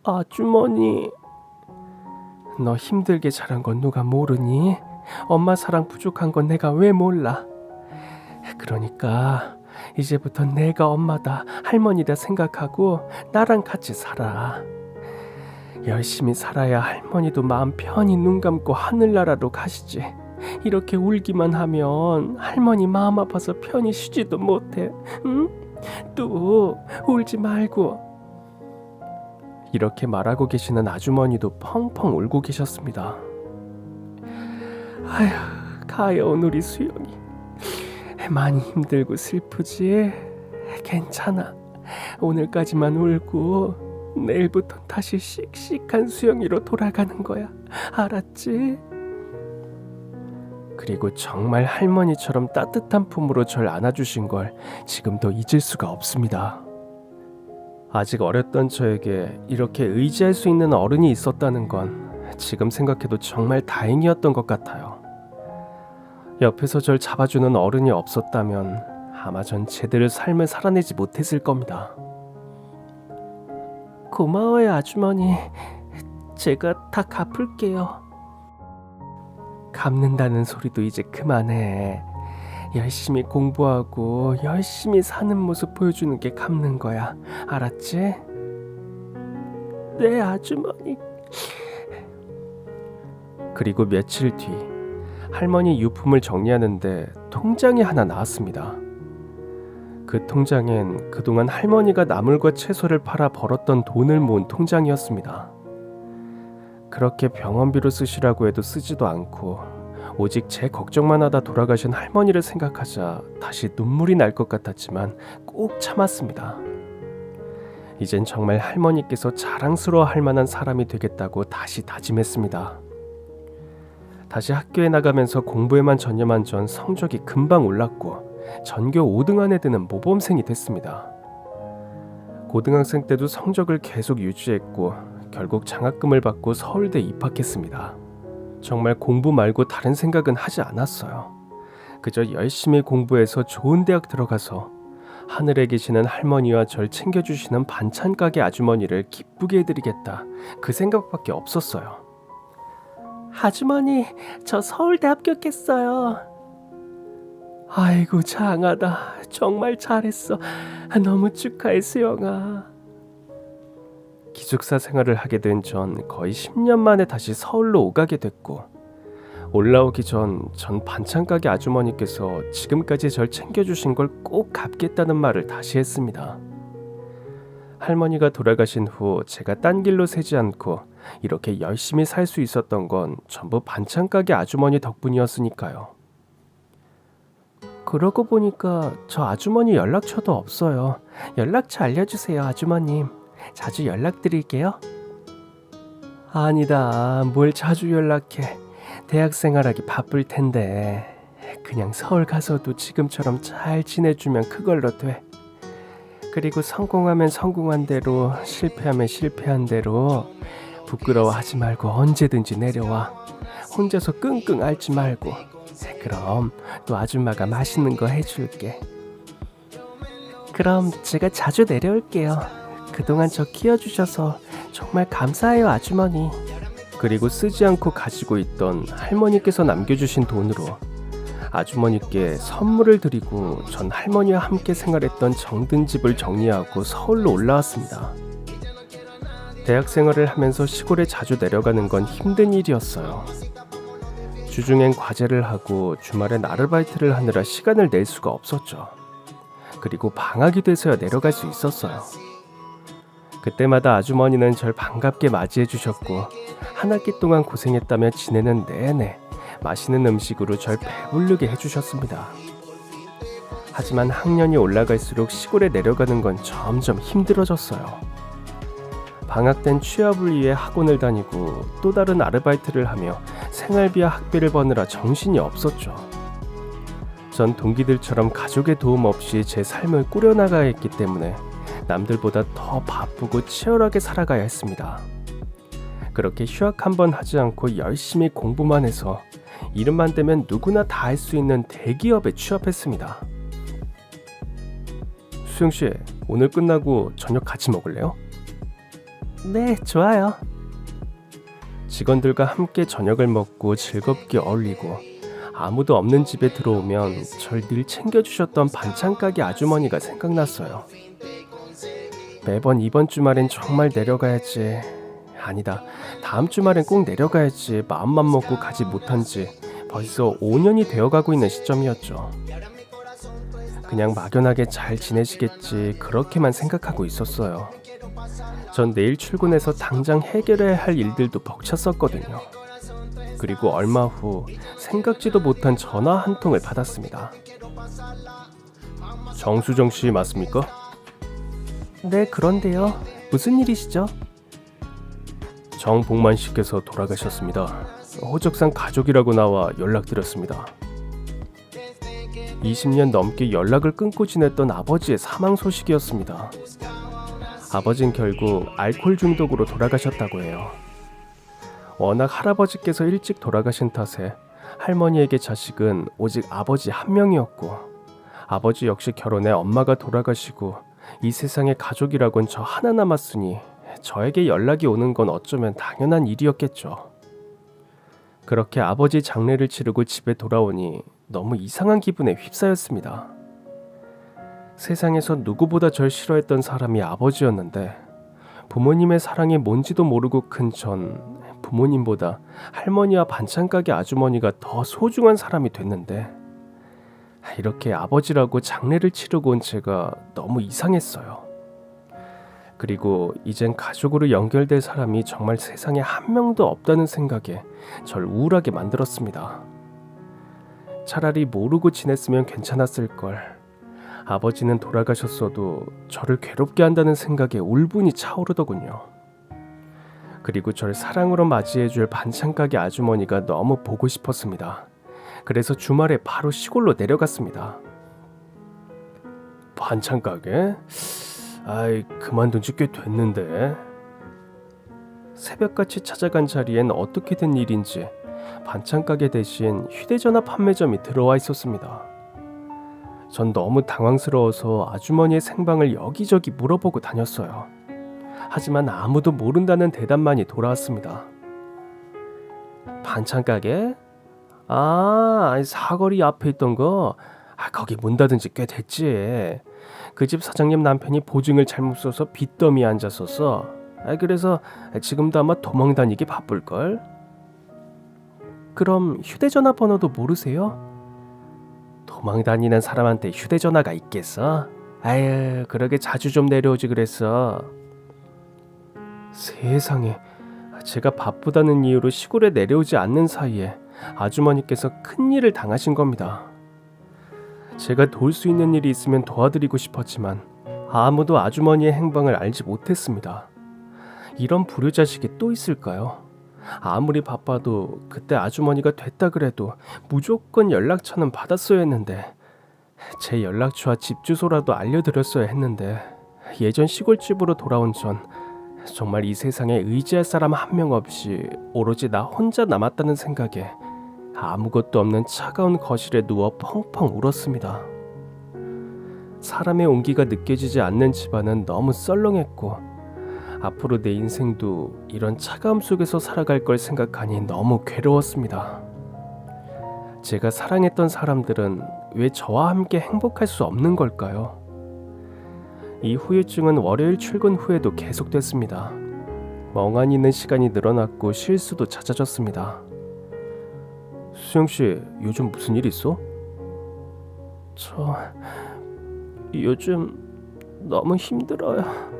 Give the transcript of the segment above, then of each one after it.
아주머니, 너 힘들게 자란 건 누가 모르니? 엄마 사랑 부족한 건 내가 왜 몰라? 그러니까 이제부터 내가 엄마다, 할머니다 생각하고 나랑 같이 살아. 열심히 살아야 할머니도 마음 편히 눈 감고 하늘나라로 가시지. 이렇게 울기만 하면 할머니 마음 아파서 편히 쉬지도 못해. 응? 또 울지 말고. 이렇게 말하고 계시는 아주머니도 펑펑 울고 계셨습니다. 아휴, 가여운 우리 수영이 많이 힘들고 슬프지? 괜찮아. 오늘까지만 울고 내일부터 다시 씩씩한 수영이로 돌아가는 거야. 알았지? 그리고 정말 할머니처럼 따뜻한 품으로 절 안아주신 걸 지금도 잊을 수가 없습니다. 아직 어렸던 저에게 이렇게 의지할 수 있는 어른이 있었다는 건 지금 생각해도 정말 다행이었던 것 같아요. 옆에서 절 잡아주는 어른이 없었다면 아마 전 제대로 삶을 살아내지 못했을 겁니다. 고마워요, 아주머니. 제가 다 갚을게요. 갚는다는 소리도 이제 그만해. 열심히 공부하고 열심히 사는 모습 보여주는 게 갚는 거야. 알았지? 네, 아주머니. 그리고 며칠 뒤 할머니 유품을 정리하는데 통장이 하나 나왔습니다. 그 통장엔 그동안 할머니가 나물과 채소를 팔아 벌었던 돈을 모은 통장이었습니다. 그렇게 병원비로 쓰시라고 해도 쓰지도 않고 오직 제 걱정만 하다 돌아가신 할머니를 생각하자 다시 눈물이 날 것 같았지만 꼭 참았습니다. 이젠 정말 할머니께서 자랑스러워할 만한 사람이 되겠다고 다시 다짐했습니다. 다시 학교에 나가면서 공부에만 전념한 전 성적이 금방 올랐고 전교 5등 안에 드는 모범생이 됐습니다. 고등학생 때도 성적을 계속 유지했고 결국 장학금을 받고 서울대 입학했습니다. 정말 공부 말고 다른 생각은 하지 않았어요. 그저 열심히 공부해서 좋은 대학 들어가서 하늘에 계시는 할머니와 절 챙겨주시는 반찬 가게 아주머니를 기쁘게 해드리겠다, 그 생각밖에 없었어요. 아주머니, 저 서울대 합격했어요. 아이고 장하다. 정말 잘했어. 너무 축하해, 수영아. 기숙사 생활을 하게 된 전 거의 10년 만에 다시 서울로 오가게 됐고, 올라오기 전 반찬 가게 아주머니께서 지금까지 절 챙겨주신 걸 꼭 갚겠다는 말을 다시 했습니다. 할머니가 돌아가신 후 제가 딴 길로 새지 않고 이렇게 열심히 살 수 있었던 건 전부 반찬 가게 아주머니 덕분이었으니까요. 그러고 보니까 저 아주머니 연락처도 없어요. 연락처 알려주세요, 아주머님. 자주 연락드릴게요. 아니다, 뭘 자주 연락해. 대학 생활하기 바쁠 텐데. 그냥 서울 가서도 지금처럼 잘 지내주면 그걸로 돼. 그리고 성공하면 성공한 대로, 실패하면 실패한 대로. 부끄러워하지 말고 언제든지 내려와. 혼자서 끙끙 앓지 말고. 그럼 또 아줌마가 맛있는 거 해줄게. 그럼 제가 자주 내려올게요. 그동안 저 키워주셔서 정말 감사해요, 아주머니. 그리고 쓰지 않고 가지고 있던 할머니께서 남겨주신 돈으로 아주머니께 선물을 드리고 전 할머니와 함께 생활했던 정든 집을 정리하고 서울로 올라왔습니다. 대학 생활을 하면서 시골에 자주 내려가는 건 힘든 일이었어요. 주중엔 과제를 하고 주말엔 아르바이트를 하느라 시간을 낼 수가 없었죠. 그리고 방학이 돼서야 내려갈 수 있었어요. 그때마다 아주머니는 절 반갑게 맞이해 주셨고 한 학기 동안 고생했다며 지내는 내내 맛있는 음식으로 절 배부르게 해주셨습니다. 하지만 학년이 올라갈수록 시골에 내려가는 건 점점 힘들어졌어요. 방학 땐 취업을 위해 학원을 다니고 또 다른 아르바이트를 하며 생활비와 학비를 버느라 정신이 없었죠. 전 동기들처럼 가족의 도움 없이 제 삶을 꾸려나가야 했기 때문에 남들보다 더 바쁘고 치열하게 살아가야 했습니다. 그렇게 휴학 한 번 하지 않고 열심히 공부만 해서 이름만 대면 누구나 다 할 수 있는 대기업에 취업했습니다. 수영씨, 오늘 끝나고 저녁 같이 먹을래요? 네, 좋아요. 직원들과 함께 저녁을 먹고 즐겁게 어울리고 아무도 없는 집에 들어오면 절 늘 챙겨주셨던 반찬 가게 아주머니가 생각났어요. 매번 이번 주말엔 정말 내려가야지. 아니다. 다음 주말엔 꼭 내려가야지. 마음만 먹고 가지 못한 지 벌써 5년이 되어가고 있는 시점이었죠. 그냥 막연하게 잘 지내시겠지. 그렇게만 생각하고 있었어요. 전 내일 출근해서 당장 해결해야 할 일들도 벅찼었거든요. 그리고 얼마 후 생각지도 못한 전화 한 통을 받았습니다. 정수정 씨 맞습니까? 네, 그런데요. 무슨 일이시죠? 정복만 씨께서 돌아가셨습니다. 호적상 가족이라고 나와 연락드렸습니다. 20년 넘게 연락을 끊고 지냈던 아버지의 사망 소식이었습니다. 아버진 결국 알코올 중독으로 돌아가셨다고 해요. 워낙 할아버지께서 일찍 돌아가신 탓에 할머니에게 자식은 오직 아버지 한 명이었고, 아버지 역시 결혼해 엄마가 돌아가시고 이 세상에 가족이라곤 저 하나 남았으니 저에게 연락이 오는 건 어쩌면 당연한 일이었겠죠. 그렇게 아버지 장례를 치르고 집에 돌아오니 너무 이상한 기분에 휩싸였습니다. 세상에서 누구보다 절 싫어했던 사람이 아버지였는데, 부모님의 사랑이 뭔지도 모르고 큰 전 부모님보다 할머니와 반찬 가게 아주머니가 더 소중한 사람이 됐는데, 이렇게 아버지라고 장례를 치르고 온 제가 너무 이상했어요. 그리고 이젠 가족으로 연결될 사람이 정말 세상에 한 명도 없다는 생각에 절 우울하게 만들었습니다. 차라리 모르고 지냈으면 괜찮았을 걸. 아버지는 돌아가셨어도 저를 괴롭게 한다는 생각에 울분이 차오르더군요. 그리고 절 사랑으로 맞이해줄 반찬 가게 아주머니가 너무 보고 싶었습니다. 그래서 주말에 바로 시골로 내려갔습니다. 반찬 가게? 아이, 그만둔 지 꽤 됐는데. 새벽같이 찾아간 자리엔 어떻게 된 일인지 반찬 가게 대신 휴대전화 판매점이 들어와 있었습니다. 전 너무 당황스러워서 아주머니의 생방을 여기저기 물어보고 다녔어요. 하지만 아무도 모른다는 대답만이 돌아왔습니다. 반찬 가게? 사거리 앞에 있던 거? 거기 문 닫은 지 꽤 됐지. 그 집 사장님 남편이 보증을 잘못 써서 빚더미에 앉았었어. 그래서 지금도 아마 도망 다니기 바쁠걸? 그럼 휴대전화 번호도 모르세요? 도망 다니는 사람한테 휴대전화가 있겠어? 아유, 그러게 자주 좀 내려오지 그랬어. 세상에, 제가 바쁘다는 이유로 시골에 내려오지 않는 사이에 아주머니께서 큰일을 당하신 겁니다. 제가 도울 수 있는 일이 있으면 도와드리고 싶었지만 아무도 아주머니의 행방을 알지 못했습니다. 이런 불효자식이 또 있을까요? 아무리 바빠도 그때 아주머니가 됐다 그래도 무조건 연락처는 받았어야 했는데, 제 연락처와 집 주소라도 알려드렸어야 했는데, 예전 시골집으로 돌아온 전 정말 이 세상에 의지할 사람 한 명 없이 오로지 나 혼자 남았다는 생각에 아무것도 없는 차가운 거실에 누워 펑펑 울었습니다. 사람의 온기가 느껴지지 않는 집안은 너무 썰렁했고, 앞으로 내 인생도 이런 차가움 속에서 살아갈 걸 생각하니 너무 괴로웠습니다. 제가 사랑했던 사람들은 왜 저와 함께 행복할 수 없는 걸까요? 이 후유증은 월요일 출근 후에도 계속됐습니다. 멍하니 있는 시간이 늘어났고 실수도 잦아졌습니다. 수영씨, 요즘 무슨 일 있어? 저 요즘 너무 힘들어요.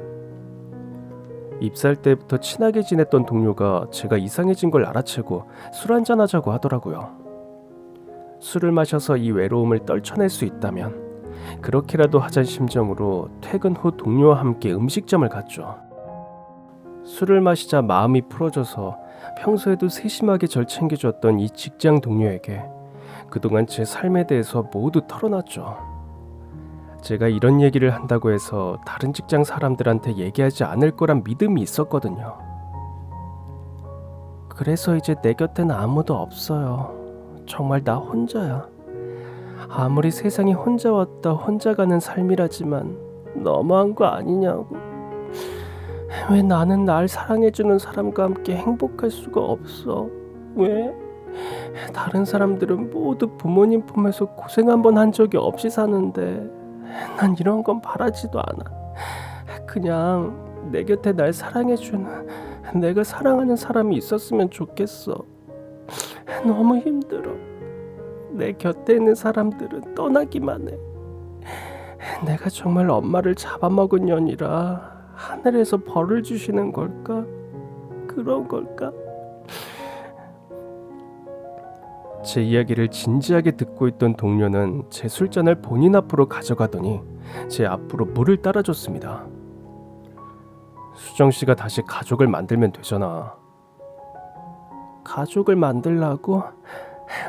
입사할 때부터 친하게 지냈던 동료가 제가 이상해진 걸 알아채고 술 한잔 하자고 하더라고요. 술을 마셔서 이 외로움을 떨쳐낼 수 있다면 그렇게라도 하자는 심정으로 퇴근 후 동료와 함께 음식점을 갔죠. 술을 마시자 마음이 풀어져서 평소에도 세심하게 절 챙겨줬던 이 직장 동료에게 그동안 제 삶에 대해서 모두 털어놨죠. 제가 이런 얘기를 한다고 해서 다른 직장 사람들한테 얘기하지 않을 거란 믿음이 있었거든요. 그래서 이제 내 곁엔 아무도 없어요. 정말 나 혼자야. 아무리 세상에 혼자 왔다 혼자 가는 삶이라지만 너무한 거 아니냐고. 왜 나는 날 사랑해주는 사람과 함께 행복할 수가 없어? 왜? 다른 사람들은 모두 부모님 품에서 고생 한번 한 적이 없이 사는데 난 이런 건 바라지도 않아. 그냥 내 곁에 날 사랑해주는 내가 사랑하는 사람이 있었으면 좋겠어. 너무 힘들어. 내 곁에 있는 사람들은 떠나기만 해. 내가 정말 엄마를 잡아먹은 년이라 하늘에서 벌을 주시는 걸까? 그런 걸까? 제 이야기를 진지하게 듣고 있던 동료는 제 술잔을 본인 앞으로 가져가더니 제 앞으로 물을 따라줬습니다. 수정씨가 다시 가족을 만들면 되잖아. 가족을 만들라고?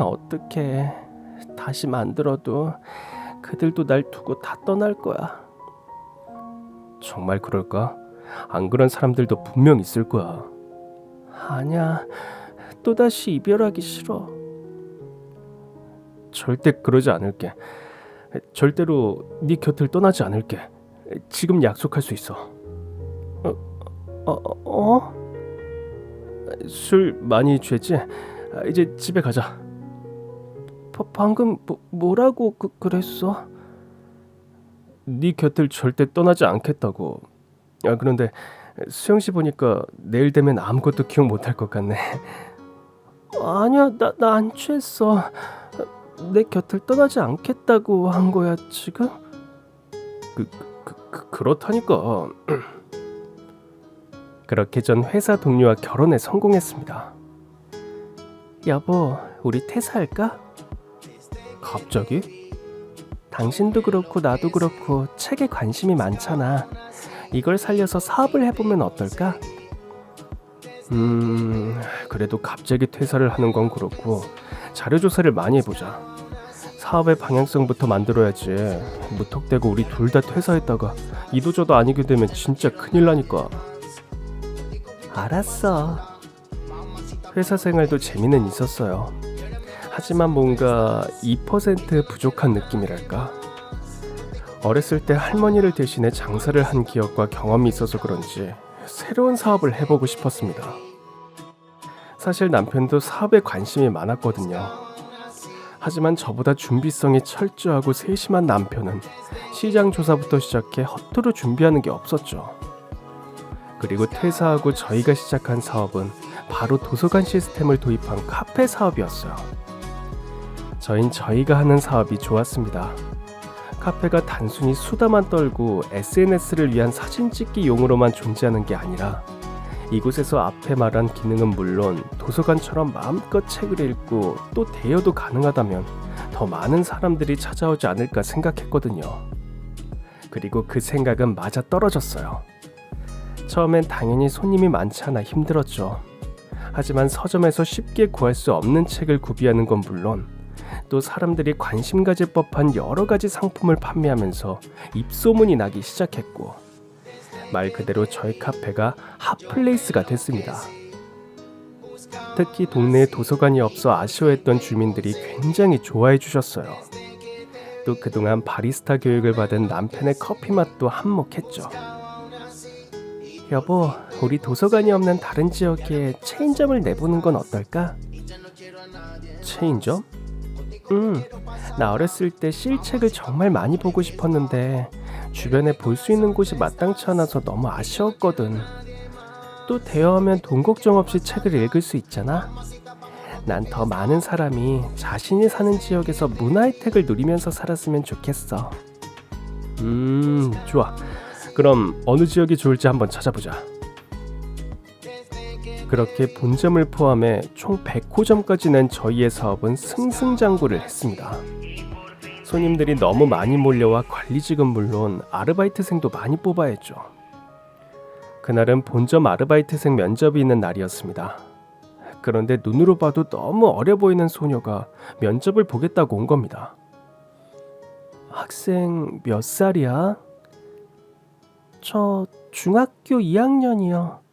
어떡해. 다시 만들어도 그들도 날 두고 다 떠날 거야. 정말 그럴까? 안 그런 사람들도 분명 있을 거야. 아니야. 또다시 이별하기 싫어. 절대 그러지 않을게. 절대로 네 곁을 떠나지 않을게. 지금 약속할 수 있어. 술 많이 취했지? 이제 집에 가자. 방금 뭐라고 그랬어? 네 곁을 절대 떠나지 않겠다고. 그런데 수영씨 보니까 내일 되면 아무것도 기억 못할 것 같네. 아니야, 나 안 취했어. 내 곁을 떠나지 않겠다고 한 거야 지금? 그렇다니까. 그렇게 전 회사 동료와 결혼에 성공했습니다. 여보, 우리 퇴사할까? 갑자기? 당신도 그렇고 나도 그렇고 책에 관심이 많잖아. 이걸 살려서 사업을 해보면 어떨까? 그래도 갑자기 퇴사를 하는 건 그렇고 자료조사를 많이 해보자. 사업의 방향성부터 만들어야지. 무턱대고 우리 둘 다 퇴사했다가 이도저도 아니게 되면 진짜 큰일 나니까. 알았어. 회사 생활도 재미는 있었어요. 하지만 뭔가 2% 부족한 느낌이랄까. 어렸을 때 할머니를 대신해 장사를 한 기억과 경험이 있어서 그런지 새로운 사업을 해보고 싶었습니다. 사실 남편도 사업에 관심이 많았거든요. 하지만 저보다 준비성이 철저하고 세심한 남편은 시장 조사부터 시작해 허투루 준비하는 게 없었죠. 그리고 퇴사하고 저희가 시작한 사업은 바로 도서관 시스템을 도입한 카페 사업이었어요. 저흰 저희가 하는 사업이 좋았습니다. 카페가 단순히 수다만 떨고 SNS를 위한 사진 찍기 용으로만 존재하는 게 아니라 이곳에서 앞에 말한 기능은 물론 도서관처럼 마음껏 책을 읽고 또 대여도 가능하다면 더 많은 사람들이 찾아오지 않을까 생각했거든요. 그리고 그 생각은 맞아 떨어졌어요. 처음엔 당연히 손님이 많지 않아 힘들었죠. 하지만 서점에서 쉽게 구할 수 없는 책을 구비하는 건 물론 또 사람들이 관심 가질 법한 여러 가지 상품을 판매하면서 입소문이 나기 시작했고 말 그대로 저희 카페가 핫플레이스가 됐습니다. 특히 동네에 도서관이 없어 아쉬워했던 주민들이 굉장히 좋아해 주셨어요. 또 그동안 바리스타 교육을 받은 남편의 커피 맛도 한몫했죠. 여보, 우리 도서관이 없는 다른 지역에 체인점을 내보는 건 어떨까? 체인점? 나 어렸을 때 실책을 정말 많이 보고 싶었는데 주변에 볼 수 있는 곳이 마땅치 않아서 너무 아쉬웠거든. 또 대여하면 돈 걱정 없이 책을 읽을 수 있잖아. 난 더 많은 사람이 자신이 사는 지역에서 문화 혜택을 누리면서 살았으면 좋겠어. 좋아. 그럼 어느 지역이 좋을지 한번 찾아보자. 그렇게 본점을 포함해 총 100호점까지 낸 저희의 사업은 승승장구를 했습니다. 손님들이 너무 많이 몰려와 관리직은 물론 아르바이트생도 많이 뽑아야 했죠. 그날은 본점 아르바이트생 면접이 있는 날이었습니다. 그런데 눈으로 봐도 너무 어려 보이는 소녀가 면접을 보겠다고 온 겁니다. 학생 몇 살이야? 저 중학교 2학년이요.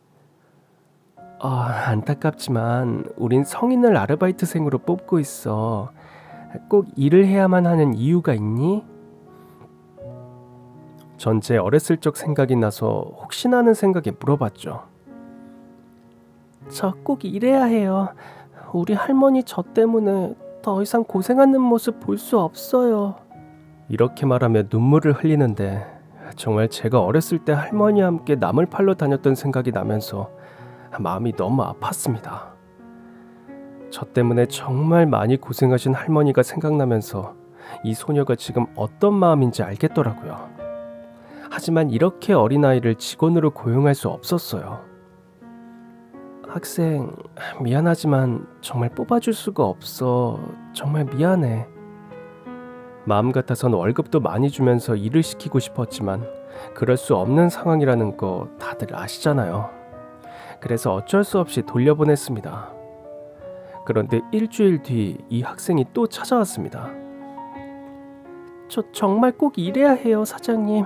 안타깝지만 우린 성인을 아르바이트생으로 뽑고 있어. 꼭 일을 해야만 하는 이유가 있니? 전 제 어렸을 적 생각이 나서 혹시나 하는 생각에 물어봤죠. 저 꼭 이래야 해요. 우리 할머니 저 때문에 더 이상 고생하는 모습 볼 수 없어요. 이렇게 말하며 눈물을 흘리는데 정말 제가 어렸을 때 할머니와 함께 나물 팔러 다녔던 생각이 나면서 마음이 너무 아팠습니다. 저 때문에 정말 많이 고생하신 할머니가 생각나면서 이 소녀가 지금 어떤 마음인지 알겠더라고요. 하지만 이렇게 어린아이를 직원으로 고용할 수 없었어요. 학생, 미안하지만 정말 뽑아줄 수가 없어. 정말 미안해. 마음 같아선 월급도 많이 주면서 일을 시키고 싶었지만 그럴 수 없는 상황이라는 거 다들 아시잖아요. 그래서 어쩔 수 없이 돌려보냈습니다. 그런데 일주일 뒤 이 학생이 또 찾아왔습니다. 저 정말 꼭 일해야 해요, 사장님.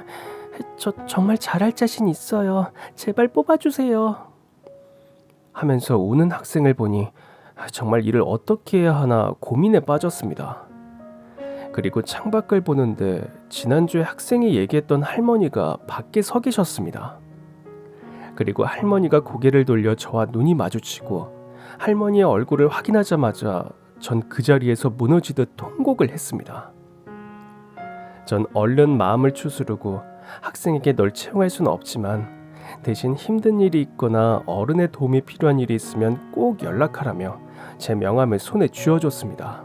저 정말 잘할 자신 있어요. 제발 뽑아주세요. 하면서 우는 학생을 보니 정말 일을 어떻게 해야 하나 고민에 빠졌습니다. 그리고 창밖을 보는데 지난주에 학생이 얘기했던 할머니가 밖에 서 계셨습니다. 그리고 할머니가 고개를 돌려 저와 눈이 마주치고 할머니의 얼굴을 확인하자마자 전 그 자리에서 무너지듯 통곡을 했습니다. 전 얼른 마음을 추스르고 학생에게 널 채용할 수는 없지만 대신 힘든 일이 있거나 어른의 도움이 필요한 일이 있으면 꼭 연락하라며 제 명함을 손에 쥐어줬습니다.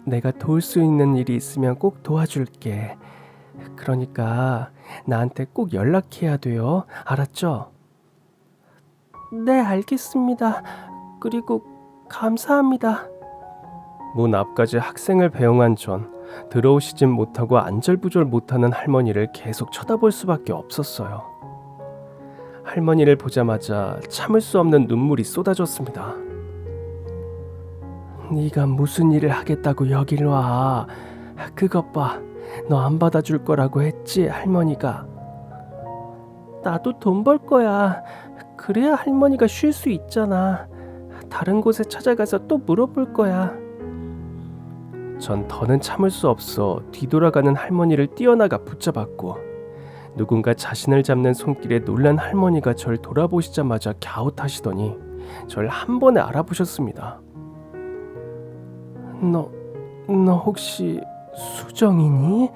내가 도울 수 있는 일이 있으면 꼭 도와줄게. 그러니까 나한테 꼭 연락해야 돼요. 알았죠? 네, 알겠습니다. 그리고 감사합니다. 문 앞까지 학생을 배웅한 전 들어오시진 못하고 안절부절 못하는 할머니를 계속 쳐다볼 수밖에 없었어요. 할머니를 보자마자 참을 수 없는 눈물이 쏟아졌습니다. 네가 무슨 일을 하겠다고 여길 와. 그것 봐. 너 안 받아줄 거라고 했지, 할머니가. 나도 돈 벌 거야. 그래야 할머니가 쉴 수 있잖아. 다른 곳에 찾아가서 또 물어볼 거야. 전 더는 참을 수 없어 뒤돌아가는 할머니를 뛰어나가 붙잡았고 누군가 자신을 잡는 손길에 놀란 할머니가 절 돌아보시자마자 갸웃하시더니 절 한 번에 알아보셨습니다. 너 혹시 수정이니?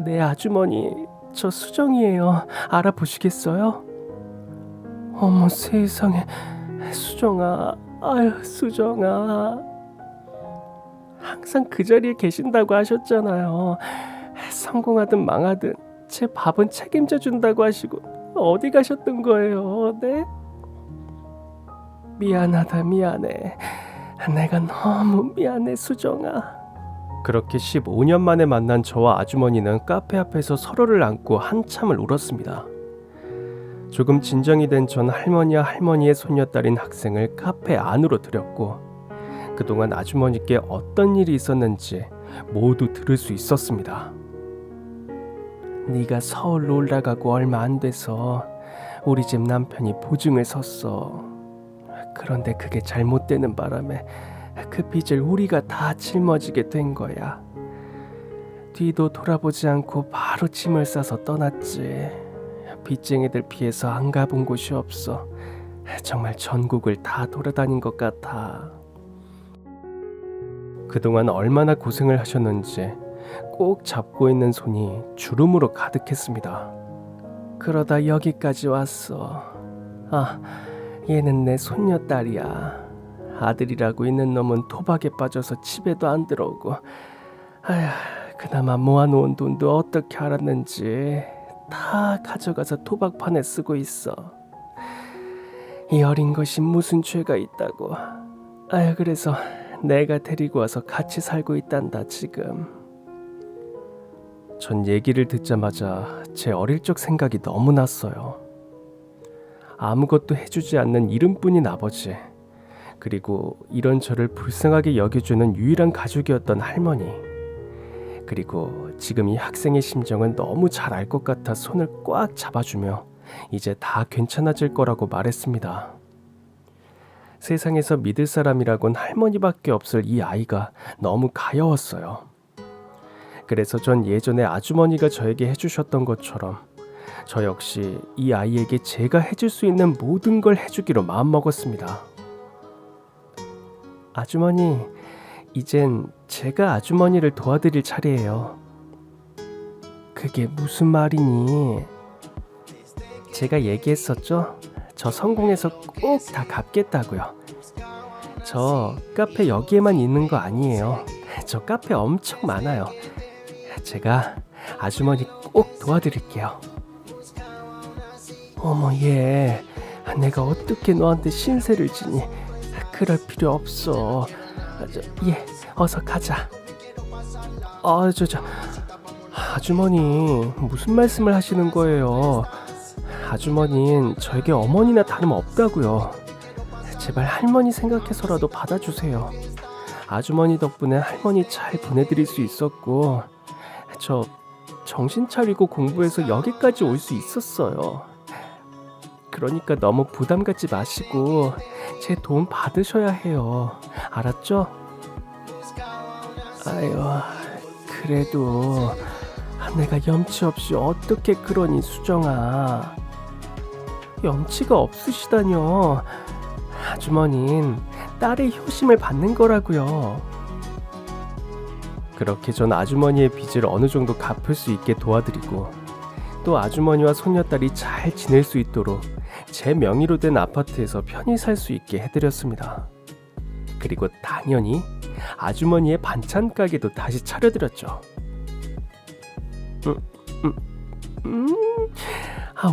네, 아주머니, 저 수정이에요. 알아보시겠어요? 어머 세상에, 수정아, 아유 수정아. 항상 그 자리에 계신다고 하셨잖아요. 성공하든 망하든 제 밥은 책임져 준다고 하시고 어디 가셨던 거예요? 네? 미안하다, 미안해. 내가 너무 미안해, 수정아. 그렇게 15년 만에 만난 저와 아주머니는 카페 앞에서 서로를 안고 한참을 울었습니다. 조금 진정이 된 전 할머니와 할머니의 손녀딸인 학생을 카페 안으로 들였고 그동안 아주머니께 어떤 일이 있었는지 모두 들을 수 있었습니다. 네가 서울로 올라가고 얼마 안 돼서 우리 집 남편이 보증을 섰어. 그런데 그게 잘못되는 바람에 그 빚을 우리가 다 짊어지게 된 거야. 뒤도 돌아보지 않고 바로 짐을 싸서 떠났지. 빚쟁이들 피해서 안 가본 곳이 없어. 정말 전국을 다 돌아다닌 것 같아. 그동안 얼마나 고생을 하셨는지 꼭 잡고 있는 손이 주름으로 가득했습니다. 그러다 여기까지 왔어. 아, 얘는 내 손녀딸이야. 아들이라고 있는 놈은 도박에 빠져서 집에도 안 들어오고, 아휴, 그나마 모아놓은 돈도 어떻게 알았는지 다 가져가서 도박판에 쓰고 있어. 이 어린 것이 무슨 죄가 있다고. 아휴, 그래서 내가 데리고 와서 같이 살고 있단다 지금. 전 얘기를 듣자마자 제 어릴 적 생각이 너무 났어요. 아무것도 해주지 않는 이름뿐인 아버지, 그리고 이런 저를 불쌍하게 여겨주는 유일한 가족이었던 할머니, 그리고 지금 이 학생의 심정은 너무 잘 알 것 같아 손을 꽉 잡아주며 이제 다 괜찮아질 거라고 말했습니다. 세상에서 믿을 사람이라곤 할머니밖에 없을 이 아이가 너무 가여웠어요. 그래서 전 예전에 아주머니가 저에게 해주셨던 것처럼 저 역시 이 아이에게 제가 해줄 수 있는 모든 걸 해주기로 마음먹었습니다. 아주머니, 이젠 제가 아주머니를 도와드릴 차례예요. 그게 무슨 말이니? 제가 얘기했었죠? 저 성공해서 꼭 다 갚겠다고요. 저 카페 여기에만 있는 거 아니에요. 저 카페 엄청 많아요. 제가 아주머니 꼭 도와드릴게요. 어머 얘, 내가 어떻게 너한테 신세를 지니? 그럴 필요 없어. 얘, 어서 가자. 아주머니 무슨 말씀을 하시는 거예요? 아주머니는 저에게 어머니나 다름없다고요. 제발 할머니 생각해서라도 받아주세요. 아주머니 덕분에 할머니 잘 보내드릴 수 있었고 저 정신 차리고 공부해서 여기까지 올 수 있었어요. 그러니까 너무 부담 갖지 마시고 제 도움 받으셔야 해요. 알았죠? 아유, 그래도 내가 염치 없이 어떻게 그러니 수정아. 염치가 없으시다뇨. 아주머니는 딸의 효심을 받는 거라고요. 그렇게 전 아주머니의 빚을 어느 정도 갚을 수 있게 도와드리고 또 아주머니와 손녀딸이 잘 지낼 수 있도록 제 명의로 된 아파트에서 편히 살 수 있게 해드렸습니다. 그리고 당연히 아주머니의 반찬 가게도 다시 차려드렸죠.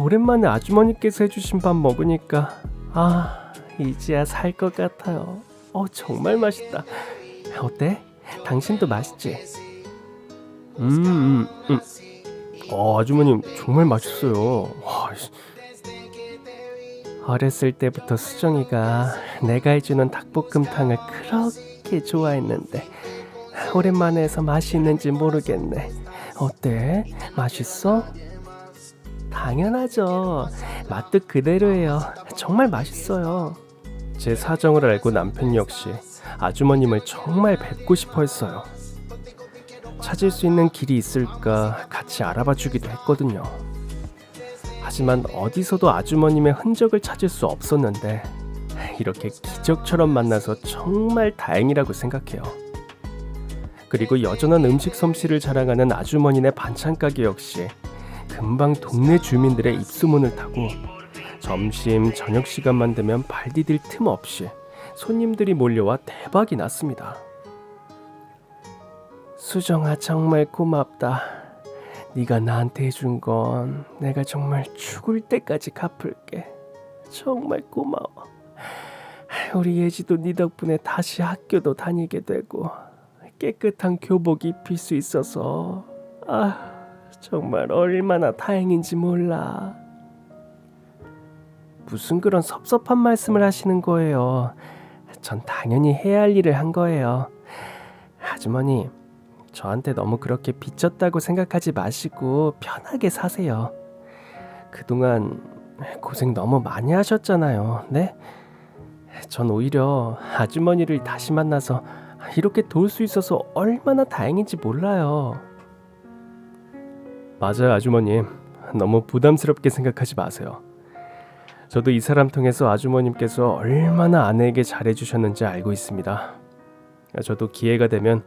오랜만에 아주머니께서 해주신 밥 먹으니까 이제야 살 것 같아요. 정말 맛있다. 어때? 당신도 맛있지? 아주머님 정말 맛있어요. 와, 어렸을 때부터 수정이가 내가 해주는 닭볶음탕을 그렇게 좋아했는데 오랜만에 해서 맛이 있는지 모르겠네. 어때? 맛있어? 당연하죠. 맛도 그대로예요. 정말 맛있어요. 제 사정을 알고 남편 역시 아주머님을 정말 뵙고 싶어 했어요. 찾을 수 있는 길이 있을까 같이 알아봐 주기도 했거든요. 하지만 어디서도 아주머님의 흔적을 찾을 수 없었는데 이렇게 기적처럼 만나서 정말 다행이라고 생각해요. 그리고 여전한 음식 솜씨를 자랑하는 아주머니네 반찬 가게 역시 금방 동네 주민들의 입소문을 타고 점심, 저녁 시간만 되면 발 디딜 틈 없이 손님들이 몰려와 대박이 났습니다. 수정아 정말 고맙다. 네가 나한테 해준 건 내가 정말 죽을 때까지 갚을게. 정말 고마워. 우리 예지도 네 덕분에 다시 학교도 다니게 되고 깨끗한 교복 입힐 수 있어서 정말 얼마나 다행인지 몰라. 무슨 그런 섭섭한 말씀을 하시는 거예요. 전 당연히 해야 할 일을 한 거예요. 아주머니, 저한테 너무 그렇게 빚졌다고 생각하지 마시고 편하게 사세요. 그동안 고생 너무 많이 하셨잖아요. 네? 전 오히려 아주머니를 다시 만나서 이렇게 도울 수 있어서 얼마나 다행인지 몰라요. 맞아요, 아주머님. 너무 부담스럽게 생각하지 마세요. 저도 이 사람 통해서 아주머님께서 얼마나 아내에게 잘해주셨는지 알고 있습니다. 저도 기회가 되면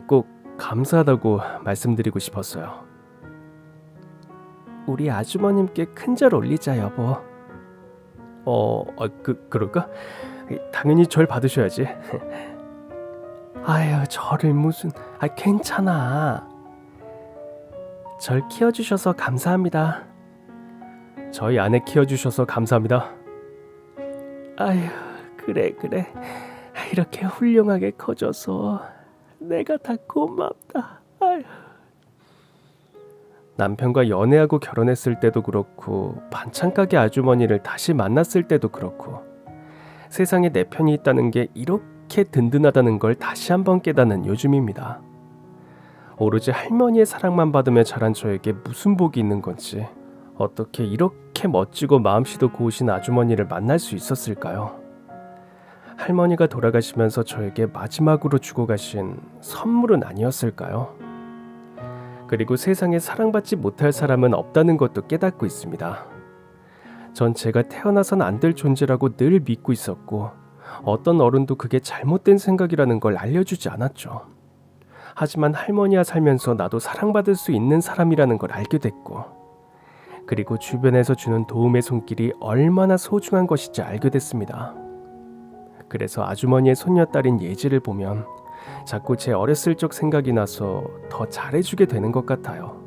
꼭 감사하다고 말씀드리고 싶었어요. 우리 아주머님께 큰절 올리자, 여보. 그럴까? 당연히 절 받으셔야지. 아유, 저를 무슨... 괜찮아. 절 키워주셔서 감사합니다. 저희 아내 키워주셔서 감사합니다. 아유, 그래. 이렇게 훌륭하게 커져서 내가 다 고맙다. 아유. 남편과 연애하고 결혼했을 때도 그렇고 반찬 가게 아주머니를 다시 만났을 때도 그렇고 세상에 내 편이 있다는 게 이렇게 든든하다는 걸 다시 한번 깨닫는 요즘입니다. 오로지 할머니의 사랑만 받으며 자란 저에게 무슨 복이 있는 건지, 어떻게 이렇게 멋지고 마음씨도 고우신 아주머니를 만날 수 있었을까요? 할머니가 돌아가시면서 저에게 마지막으로 주고 가신 선물은 아니었을까요? 그리고 세상에 사랑받지 못할 사람은 없다는 것도 깨닫고 있습니다. 전 제가 태어나선 안 될 존재라고 늘 믿고 있었고 어떤 어른도 그게 잘못된 생각이라는 걸 알려주지 않았죠. 하지만 할머니와 살면서 나도 사랑받을 수 있는 사람이라는 걸 알게 됐고, 그리고 주변에서 주는 도움의 손길이 얼마나 소중한 것인지 알게 됐습니다. 그래서 아주머니의 손녀딸인 예지를 보면 자꾸 제 어렸을 적 생각이 나서 더 잘해주게 되는 것 같아요.